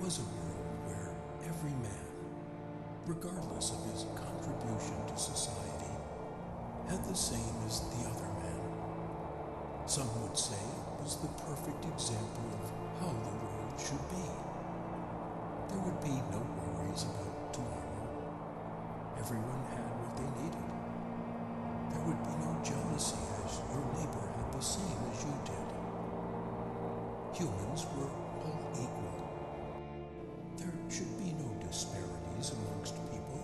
was a world where every man, regardless of his contribution to society, had the same as the other man. Some would say it was the perfect example of how the world should be. There would be no worries about tomorrow. Everyone had what they needed. There would be no jealousy as your neighbor had the same as you did. Humans were all equal. There should be no disparities amongst people.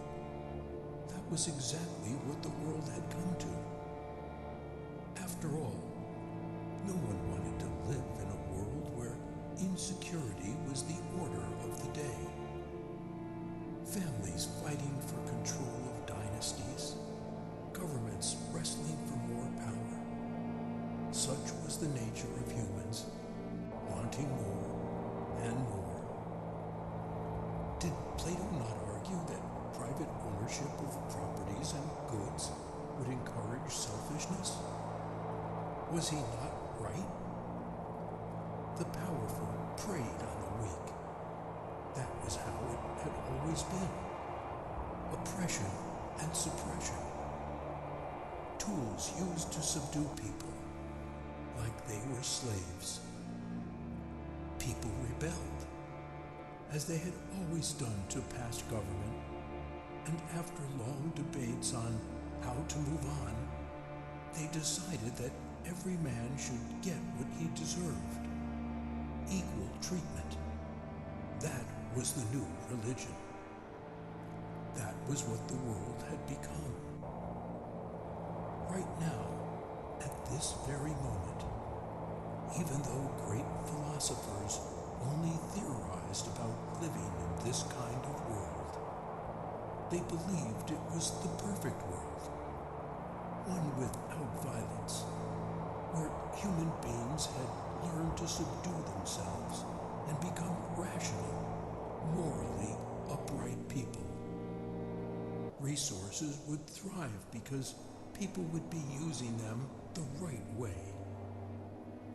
That was exactly what the world had come to. After all, no one wanted to live in a world where insecurity was the order of the day. Families fighting for control of dynasties, governments wrestling for more power. Such was the nature of humans, wanting more and more. Did Plato not argue that private ownership of properties and goods would encourage selfishness? Was he not right? The powerful preyed on the weak. That was how it had always been. Oppression and suppression. Tools used to subdue people, like they were slaves. People rebelled, as they had always done to past government, and after long debates on how to move on, they decided that every man should get what he deserved. Equal treatment. That was the new religion. That was what the world had become. Right now, at this very moment, even though great philosophers only theorized about living in this kind of world, they believed it was the perfect world, one without violence, where human beings had learned to subdue themselves and become rational, morally upright people. Resources would thrive because people would be using them the right way.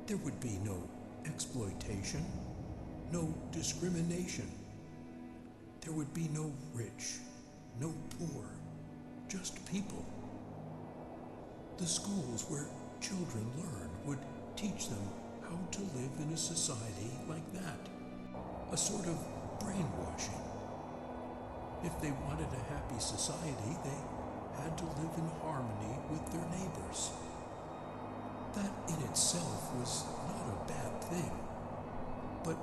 There would be no exploitation, no discrimination. There would be no rich, no poor, just people. The schools where children learn would teach them how to live in a society like that, a sort of brainwashing. If they wanted a happy society, they had to live in harmony with their neighbors. That in itself was not a bad thing, but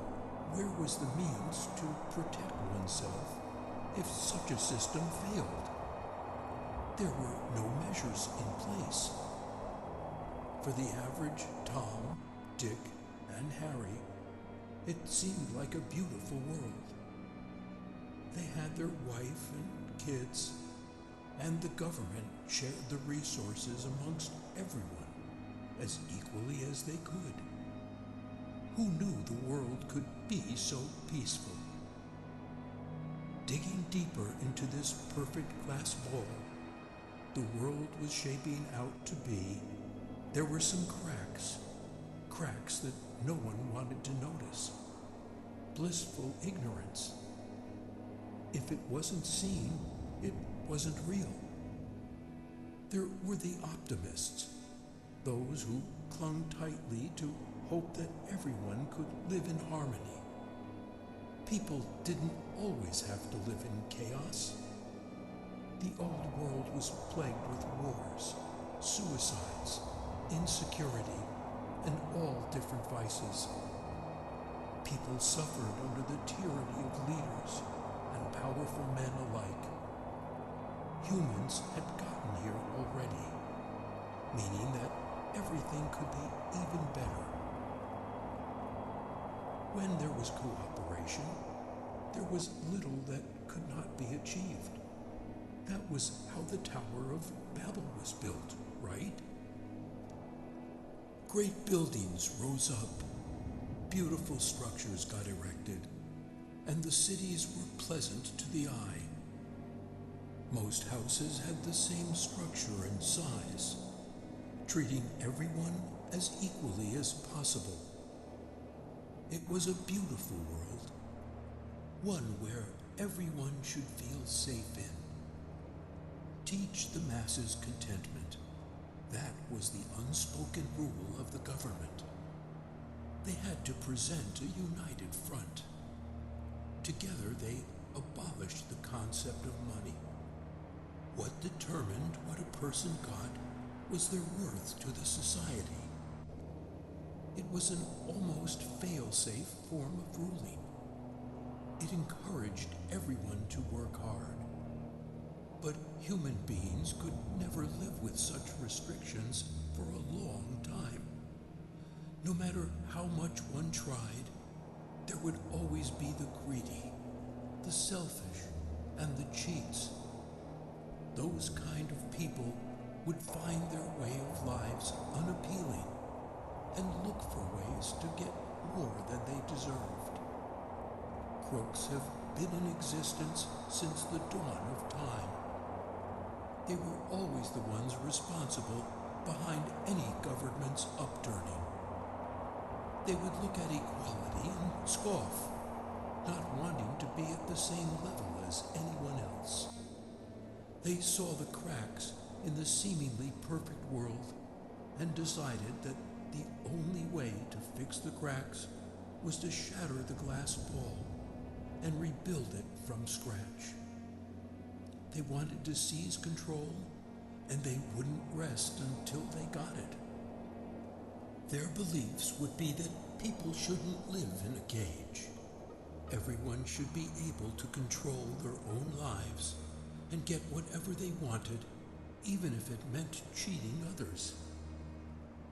where was the means to protect oneself if such a system failed? There were no measures in place. For the average Tom, Dick, and Harry, it seemed like a beautiful world. They had their wife and kids, and the government shared the resources amongst everyone as equally as they could. Who knew the world could be so peaceful? Digging deeper into this perfect glass ball the world was shaping out to be, there were some cracks that no one wanted to notice. Blissful ignorance. If it wasn't seen, it wasn't real. There were the optimists, those who clung tightly to hope that everyone could live in harmony. People didn't always have to live in chaos. The old world was plagued with wars, suicides, insecurity, and all different vices. People suffered under the tyranny of leaders and powerful men alike. Humans had gotten here already, meaning that everything could be even better. When there was cooperation, there was little that could not be achieved. That was how the Tower of Babel was built, right? Great buildings rose up, beautiful structures got erected, and the cities were pleasant to the eye. Most houses had the same structure and size, treating everyone as equally as possible. It was a beautiful world, one where everyone should feel safe in. Teach the masses contentment. That was the unspoken rule of the government. They had to present a united front. Together they abolished the concept of money. What determined what a person got was their worth to the society. It was an almost fail-safe form of ruling. It encouraged everyone to work hard. But human beings could never live with such restrictions for a long time. No matter how much one tried, there would always be the greedy, the selfish, and the cheats. Those kind of people would find their way of lives unappealing and look for ways to get more than they deserved. Crooks have been in existence since the dawn of time. They were always the ones responsible behind any government's upturning. They would look at equality and scoff, not wanting to be at the same level as anyone else. They saw the cracks in the seemingly perfect world and decided that the only way to fix the cracks was to shatter the glass ball and rebuild it from scratch. They wanted to seize control, and they wouldn't rest until they got it. Their beliefs would be that people shouldn't live in a cage. Everyone should be able to control their own lives and get whatever they wanted, even if it meant cheating others.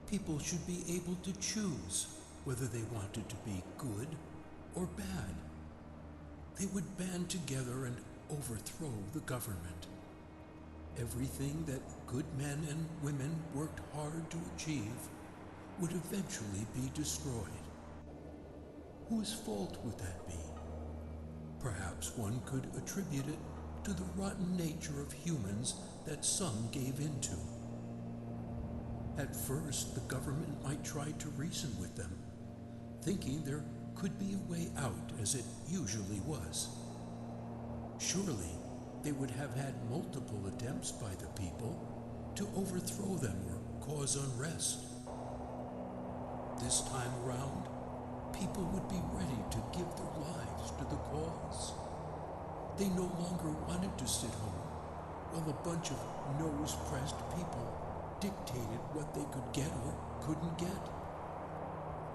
People should be able to choose whether they wanted to be good or bad. They would band together and overthrow the government. Everything that good men and women worked hard to achieve would eventually be destroyed. Whose fault would that be? Perhaps one could attribute it to the rotten nature of humans that some gave into. At first, the government might try to reason with them, thinking there could be a way out, as it usually was. Surely, they would have had multiple attempts by the people to overthrow them or cause unrest. This time around, people would be ready to give their lives to the cause. They no longer wanted to sit home while a bunch of nose-pressed people dictated what they could get or couldn't get.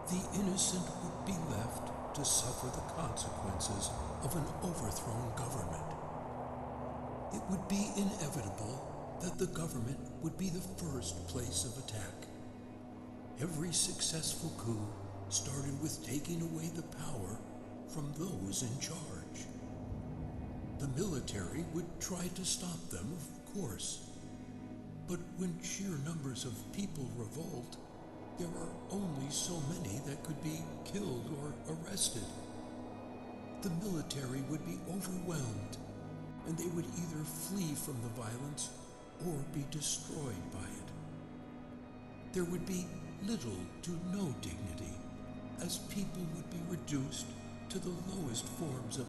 The innocent would be left to suffer the consequences of an overthrown government. It would be inevitable that the government would be the first place of attack. Every successful coup started with taking away the power from those in charge. The military would try to stop them, of course. But when sheer numbers of people revolt, there are only so many that could be killed or arrested. The military would be overwhelmed, and they would either flee from the violence or be destroyed by it. There would be little to no dignity, as people would be reduced to the lowest forms of